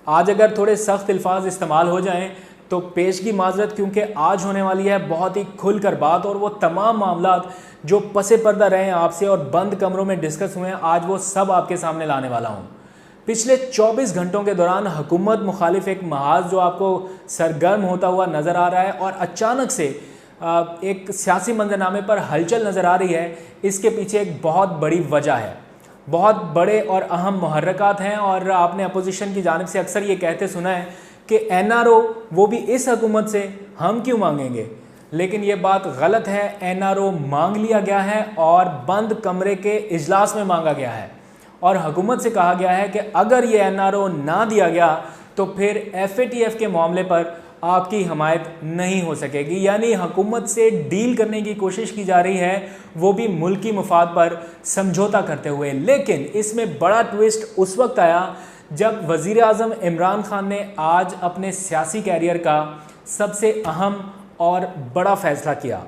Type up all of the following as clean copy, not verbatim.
आज अगर थोड़े सख्त अल्फाज इस्तेमाल हो जाएं तो पेश की माजरत, क्योंकि आज होने वाली है बहुत ही खुलकर बात, और वो तमाम मामलात जो पसे पर्दा रहे हैं आपसे और बंद कमरों में डिस्कस हुए हैं, आज वो सब आपके सामने लाने वाला हूँ। पिछले 24 घंटों के दौरान हुकूमत मुखालिफ एक महाज जो आपको सरगर्म होता हुआ नज़र आ रहा है और अचानक से एक सियासी मंजरनामे पर हलचल नज़र आ रही है, इसके पीछे एक बहुत बड़ी वजह है। बहुत बड़े और अहम मुहर्रकात हैं, और आपने अपोजिशन की जानिब से अक्सर ये कहते सुना है कि NRO वो भी इस हुकूमत से हम क्यों मांगेंगे, लेकिन ये बात गलत है। NRO मांग लिया गया है और बंद कमरे के इजलास में मांगा गया है, और हुकूमत से कहा गया है कि अगर ये NRO ना दिया गया तो फिर FATF के मामले पर आपकी हमायत नहीं हो सकेगी। यानी हुकूमत से डील करने की कोशिश की जा रही है, वो भी मुल्की मुफाद पर समझौता करते हुए। लेकिन इसमें बड़ा ट्विस्ट उस वक्त आया जब वज़ीर आज़म इमरान खान ने आज अपने सियासी कैरियर का सबसे अहम और बड़ा फ़ैसला किया,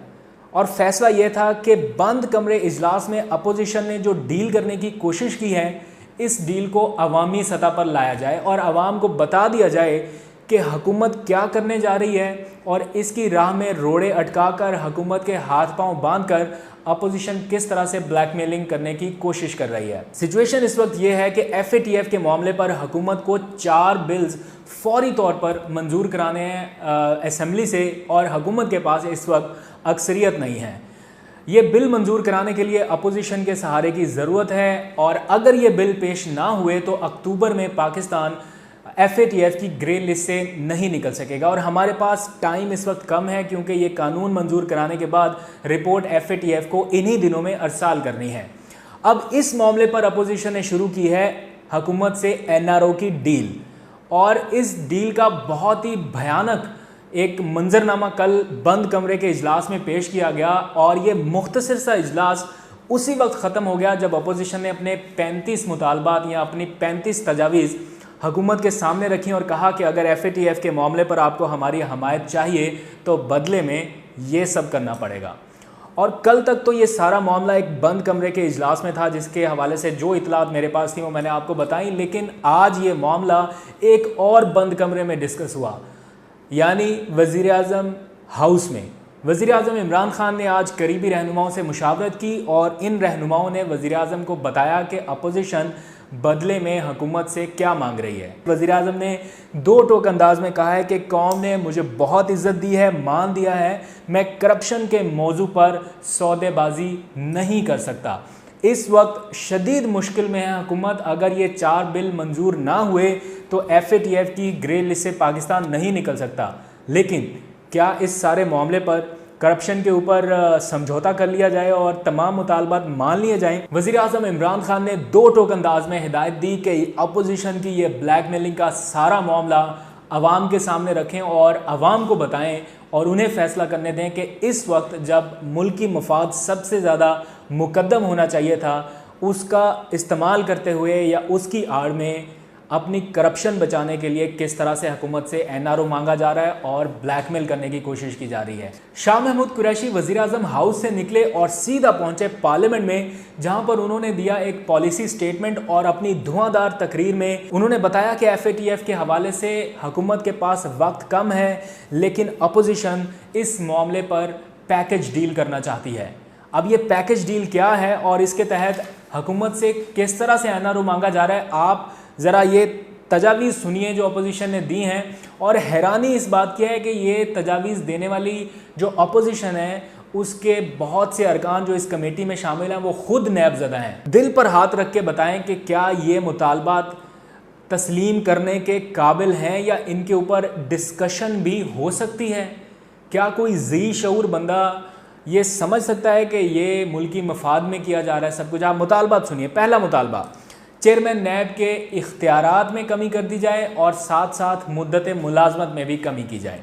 और फ़ैसला ये था कि बंद कमरे इजलास में अपोजिशन ने जो डील करने की कोशिश की है, इस डील को अवामी सतह पर लाया जाए और आवाम को बता दिया जाए कि हुकूमत क्या करने जा रही है, और इसकी राह में रोड़े अटका कर हुकूमत के हाथ पांव बांध कर अपोजिशन किस तरह से ब्लैकमेलिंग करने की कोशिश कर रही है। सिचुएशन इस वक्त ये है कि FATF के मामले पर हुकूमत को 4 बिल्स फौरी तौर पर मंजूर कराने हैं असम्बली से, और हुकूमत के पास इस वक्त अक्सरियत नहीं है। ये बिल मंजूर कराने के लिए अपोजिशन के सहारे की ज़रूरत है, और अगर ये बिल पेश ना हुए तो अक्टूबर में पाकिस्तान FATF की ग्रे लिस्ट से नहीं निकल सकेगा। और हमारे पास टाइम इस वक्त कम है, क्योंकि ये कानून मंजूर कराने के बाद रिपोर्ट FATF को इन्हीं दिनों में अरसाल करनी है। अब इस मामले पर अपोजिशन ने शुरू की है हुकूमत से NRO की डील, और इस डील का बहुत ही भयानक एक मंजरनामा कल बंद कमरे के इजलास में पेश किया गया, और ये मुख्तसर सा इजलास उसी वक्त ख़त्म हो गया जब अपोजिशन ने अपने 35 मुतालबात या अपनी 35 तजावीज़ हुकूमत के सामने रखी और कहा कि अगर FATF के मामले पर आपको हमारी हमायत चाहिए तो बदले में ये सब करना पड़ेगा। और कल तक तो ये सारा मामला एक बंद कमरे के इजलास में था, जिसके हवाले से जो इतलात मेरे पास थी वो मैंने आपको बताई। लेकिन आज ये मामला एक और बंद कमरे में डिस्कस हुआ, यानी वज़ीर आज़म हाउस में। वज़ीर आज़म इमरान खान ने आज करीबी रहनुमाओं से मुशावरत की, और इन रहनुमाओं ने वज़ीर आज़म को बताया कि अपोजिशन बदले में हुकूमत से क्या मांग रही है। वज़ीर आज़म ने 2 टोक अंदाज में कहा है कि कौम ने मुझे बहुत इज्जत दी है, मान दिया है, मैं करप्शन के मौजू पर सौदेबाजी नहीं कर सकता। इस वक्त शदीद मुश्किल में है हुकूमत। अगर ये 4 बिल मंजूर ना हुए तो FATF की ग्रे लिस्ट से पाकिस्तान नहीं निकल सकता। लेकिन क्या इस सारे मामले पर करप्शन के ऊपर समझौता कर लिया जाए और तमाम मुतालबात मान लिए जाएं? वज़ीर आज़म इमरान खान ने 2 टोक अंदाज में हिदायत दी कि अपोजिशन की ये ब्लैकमेलिंग का सारा मामला अवाम के सामने रखें और अवाम को बताएं, और उन्हें फ़ैसला करने दें कि इस वक्त जब मुल्की मफाद सबसे ज़्यादा मुकद्दम होना चाहिए था, उसका इस्तेमाल करते हुए या उसकी आड़ में अपनी करप्शन बचाने के लिए किस तरह से हुकूमत से NRO मांगा जा रहा है और ब्लैकमेल करने की कोशिश की जा रही है। शाह महमूद कुरैशी वज़ीर आज़म हाउस से निकले और सीधा पहुंचे पार्लियामेंट में, जहां पर उन्होंने दिया एक पॉलिसी स्टेटमेंट, और अपनी धुआंधार तकरीर में उन्होंने बताया कि FATF के हवाले से हुकूमत के पास वक्त कम है, लेकिन अपोजिशन इस मामले पर पैकेज डील करना चाहती है। अब ये पैकेज डील क्या है और इसके तहत हुकूमत से किस तरह से NRO मांगा जा रहा है, आप ज़रा ये तजावीज़ सुनिए जो अपोजिशन ने दी हैं। और हैरानी इस बात की है कि ये तजावीज़ देने वाली जो अपोजिशन है, उसके बहुत से अरकान जो इस कमेटी में शामिल हैं वो खुद नैबज़दा हैं। दिल पर हाथ रख के बताएं कि क्या ये मुतालबात तस्लीम करने के काबिल हैं, या इनके ऊपर डिस्कशन भी हो सकती है। क्या कोई ज़ी शऊर बंदा ये समझ सकता है कि ये मुल्की मफाद में किया जा रहा है सब कुछ? आप मुतालबात सुनिए। पहला मुतालबा, चेयरमैन नैब के इख्तियारात में कमी कर दी जाए और साथ साथ मुद्दत मुलाजमत में भी कमी की जाए।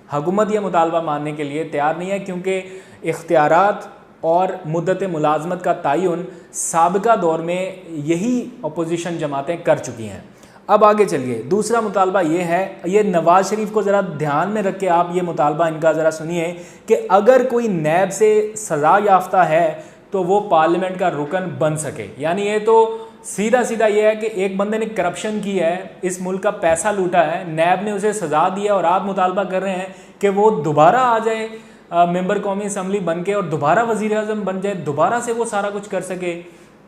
हुकूमत यह मुतालबा मानने के लिए तैयार नहीं है, क्योंकि इख्तियारात और मुद्दत मुलाजमत का तयन साबिका दौर में यही अपोजिशन जमातें कर चुकी हैं। अब आगे चलिए, दूसरा मुतालबा ये है, ये नवाज शरीफ को ज़रा ध्यान में रख के आप ये मुतालबा इनका ज़रा सुनिए कि अगर कोई नैब से सज़ा याफ्ता है तो वो पार्लियामेंट का रुकन बन सके। यानी ये तो सीधा सीधा ये है कि एक बंदे ने करप्शन की है, इस मुल्क का पैसा लूटा है, नैब ने उसे सजा दी है और आप मुतालबा कर रहे हैं कि वो दोबारा आ जाए मेंबर कौमी असम्बली बन के और दोबारा वज़ीर आज़म बन जाए, दोबारा से वो सारा कुछ कर सके।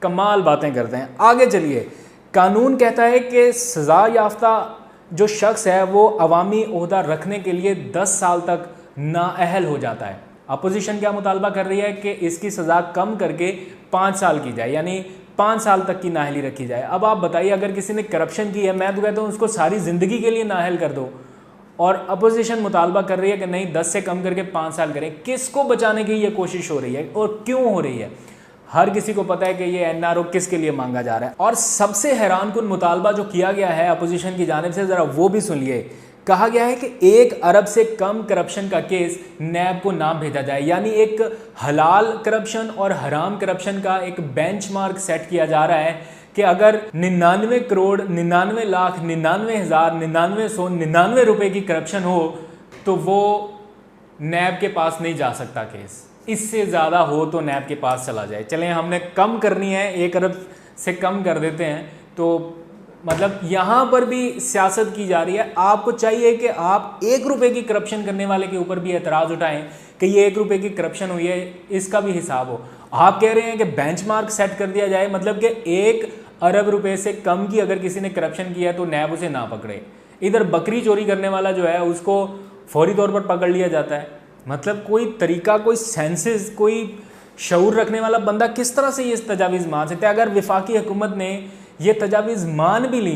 कमाल बातें करते हैं। आगे चलिए, कानून कहता है कि सज़ा याफ्ता जो शख्स है वो अवामी ओहदा रखने के लिए 10 साल तक नाअहल हो जाता है। अपोजिशन क्या मुतालबा कर रही है कि इसकी सज़ा कम करके 5 साल की जाए, यानी 5 साल तक की नाअहली रखी जाए। अब आप बताइए, अगर किसी ने करप्शन की है, मैं तो कहता हूँ उसको सारी ज़िंदगी के लिए नाअहल कर दो, और अपोजिशन मुतालबा कर रही है कि नहीं 10 से कम करके 5 साल करें। किसको बचाने की ये कोशिश हो रही है और क्यों हो रही है? हर किसी को पता है कि ये एनआरओ किसके लिए मांगा जा रहा है। और सबसे हैरान कुन मुतालबा जो किया गया है अपोजिशन की जानिब से, ज़रा वो भी सुनिए। कहा गया है कि 1 अरब से कम करप्शन का केस नैब को ना भेजा जाए, यानी एक हलाल करप्शन और हराम करप्शन का एक बेंचमार्क सेट किया जा रहा है कि अगर 99 करोड़ 99 लाख 99 हज़ार 9999 रुपए की करप्शन हो तो वो नैब के पास नहीं जा सकता केस। इससे ज़्यादा हो तो नैब के पास चला जाए। चलें, हमने कम करनी है, 1 अरब से कम कर देते हैं। तो मतलब यहाँ पर भी सियासत की जा रही है। आपको चाहिए कि आप 1 रुपये की करप्शन करने वाले के ऊपर भी एतराज़ उठाएं कि ये 1 रुपये की करप्शन हुई है, इसका भी हिसाब हो। आप कह रहे हैं कि बेंचमार्क सेट कर दिया जाए, मतलब कि 1 अरब रुपए से कम की अगर किसी ने करप्शन किया है तो नैब उसे ना पकड़े। इधर बकरी चोरी करने वाला जो है उसको फौरी तौर पर पकड़ लिया जाता है। मतलब कोई तरीका, कोई सेंसेस, कोई शऊर रखने वाला बंदा किस तरह से ये तजावीज़ मान सकता है? अगर वफाकी हुकूमत ने ये तजावीज़ मान भी ली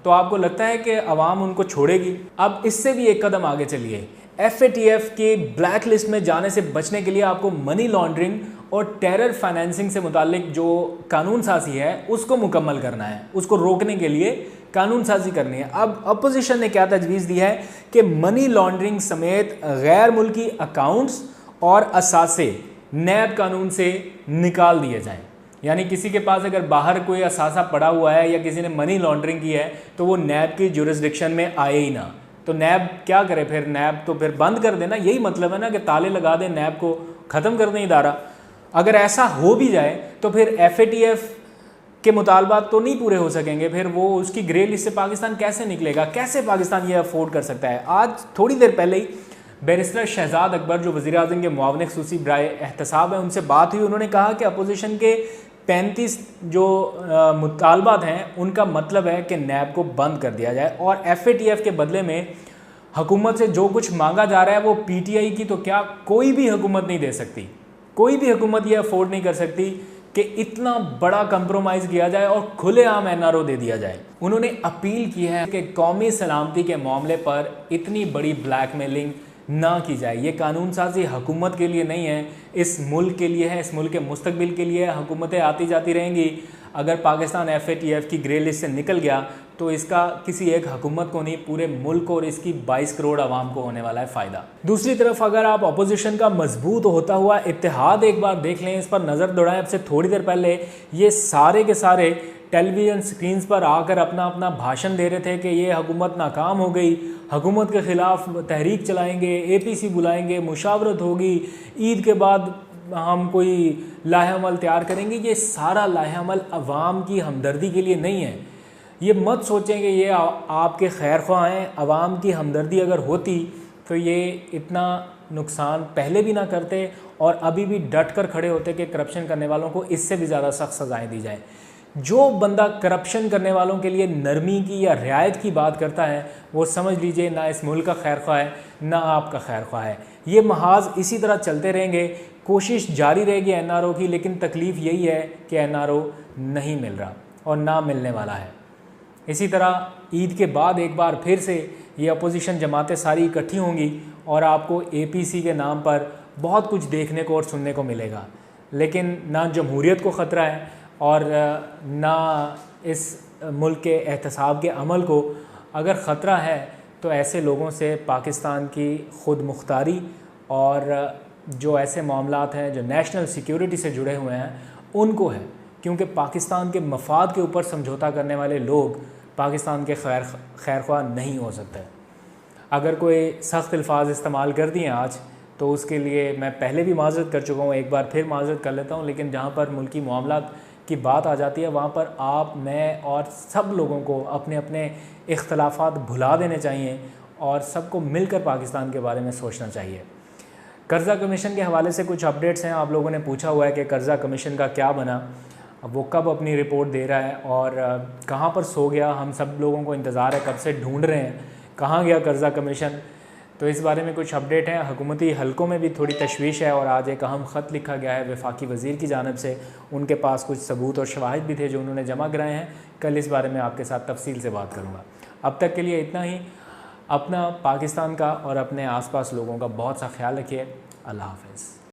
तो आपको लगता है कि अवाम उनको छोड़ेगी? अब इससे भी एक कदम आगे चलिए। FATF के ब्लैक लिस्ट में जाने से बचने के लिए आपको मनी लॉन्ड्रिंग और टेरर फाइनेंसिंग से मुतालिक जो कानून साजी है उसको मुकम्मल करना है, उसको रोकने के लिए कानून साजी करनी है। अब अपोजिशन ने क्या तजवीज़ दी है कि मनी लॉन्ड्रिंग समेत गैर मुल्की अकाउंट्स और असासे नैब कानून से निकाल दिए जाएं। यानी किसी के पास अगर बाहर कोई असासा पड़ा हुआ है या किसी ने मनी लॉन्ड्रिंग की है तो वो नैब की जुरिस्डिक्शन में आए ही ना। तो नैब क्या करे फिर? नैब तो फिर बंद कर देना, यही मतलब है ना कि ताले लगा दें, नैब को ख़त्म कर दें इदारा। अगर ऐसा हो भी जाए तो फिर FATF के मुतालबात तो नहीं पूरे हो सकेंगे, फिर वो उसकी ग्रे लिस्ट से पाकिस्तान कैसे निकलेगा? कैसे पाकिस्तान ये अफोर्ड कर सकता है? आज थोड़ी देर पहले ही बैरिस्टर शहजाद अकबर जो वज़ीर आज़म के मुआविन ख़ुसूसी बराए एहतसाब हैं उनसे बात हुई। उन्होंने कहा कि अपोजिशन के 35 जो मुतालबात हैं उनका मतलब है कि नैब को बंद कर दिया जाए और FATF के बदले में हुकूमत से जो कुछ मांगा जा रहा है वो PTI की तो क्या कोई भी हुकूमत नहीं दे सकती। कोई भी हुकूमत ये अफोर्ड नहीं कर सकती कि इतना बड़ा कंप्रोमाइज़ किया जाए और खुलेआम NRO दे दिया जाए। उन्होंने अपील की है कि कौमी सलामती के मामले पर इतनी बड़ी ब्लैकमेलिंग ना की जाए। ये कानून साजी हुकूमत के लिए नहीं है, इस मुल्क के लिए है, इस मुल्क के मुस्तकबिल के लिए है। हुकूमतें आती जाती रहेंगी। अगर पाकिस्तान FATF की ग्रे लिस्ट से निकल गया तो इसका किसी एक हुकूमत को नहीं, पूरे मुल्क और इसकी 22 करोड़ आवाम को होने वाला है फ़ायदा। दूसरी तरफ अगर आप अपोजिशन का मजबूत होता हुआ इत्तेहाद एक बार देख लें, इस पर नज़र दौड़ाएं। अब से थोड़ी देर पहले ये सारे के सारे टेलीविज़न स्क्रीन्स पर आकर अपना अपना भाषण दे रहे थे कि ये हुकूमत नाकाम हो गई, हुकूमत के ख़िलाफ़ तहरीक चलाएंगे, APC बुलाएंगे, मुशावरत होगी, ईद के बाद हम कोई लाहेअमल तैयार करेंगे। ये सारा लाहेअमल अवाम की हमदर्दी के लिए नहीं है। ये मत सोचें कि ये आपके खैर ख्वाह हैं। अवाम की हमदर्दी अगर होती तो ये इतना नुकसान पहले भी ना करते और अभी भी डट कर खड़े होते कि करप्शन करने वालों को इससे भी ज़्यादा सख्त सज़ाएँ दी जाए। जो बंदा करप्शन करने वालों के लिए नरमी की या रियायत की बात करता है वो समझ लीजिए ना इस मुल्क का खैर ख्वाह है ना आपका खैर ख्वाह है। ये महाज इसी तरह चलते रहेंगे, कोशिश जारी रहेगी NRO की, लेकिन तकलीफ़ यही है कि NRO नहीं मिल रहा और ना मिलने वाला है। इसी तरह ईद के बाद एक बार फिर से ये अपोजिशन जमातें सारी इकट्ठी होंगी और आपको APC के नाम पर बहुत कुछ देखने को और सुनने को मिलेगा। लेकिन ना जमहूरियत को ख़तरा है और ना इस मुल्क के एहतसाब के अमल को। अगर ख़तरा है तो ऐसे लोगों से पाकिस्तान की खुद मुख्तारी और जो ऐसे मामलात हैं जो नेशनल सिक्योरिटी से जुड़े हुए हैं उनको है, क्योंकि पाकिस्तान के मफाद के ऊपर समझौता करने वाले लोग पाकिस्तान के खैर ख्वाह नहीं हो सकते। अगर कोई सख्त अल्फाज इस्तेमाल कर दिए आज तो उसके लिए मैं पहले भी माज़रत कर चुका हूँ, एक बार फिर माज़रत कर लेता हूँ। लेकिन जहाँ पर मुल्की मामलात की बात आ जाती है वहाँ पर आप, मैं और सब लोगों को अपने अपने इख्तलाफात भुला देने चाहिए और सबको मिलकर पाकिस्तान के बारे में सोचना चाहिए। कर्ज़ा कमीशन के हवाले से कुछ अपडेट्स हैं। आप लोगों ने पूछा हुआ है कि कर्ज़ा कमीशन का क्या बना, अब वो कब अपनी रिपोर्ट दे रहा है और कहाँ पर सो गया। हम सब लोगों को इंतज़ार है, कब से ढूंढ रहे हैं कहाँ गया कर्ज़ा कमीशन। तो इस बारे में कुछ अपडेट हैं। हुकूमती हलकों में भी थोड़ी तशवीश है और आज एक अहम ख़त लिखा गया है वफाकी वज़ीर की जानिब से। उनके पास कुछ सबूत और शवाहिद भी थे जो उन्होंने जमा कराए हैं। कल इस बारे में आपके साथ तफसील से बात करूँगा। अब तक के लिए इतना ही। अपना, पाकिस्तान का और अपने आसपास लोगों का बहुत सा ख्याल रखिए। अल्लाह हाफ़िज़।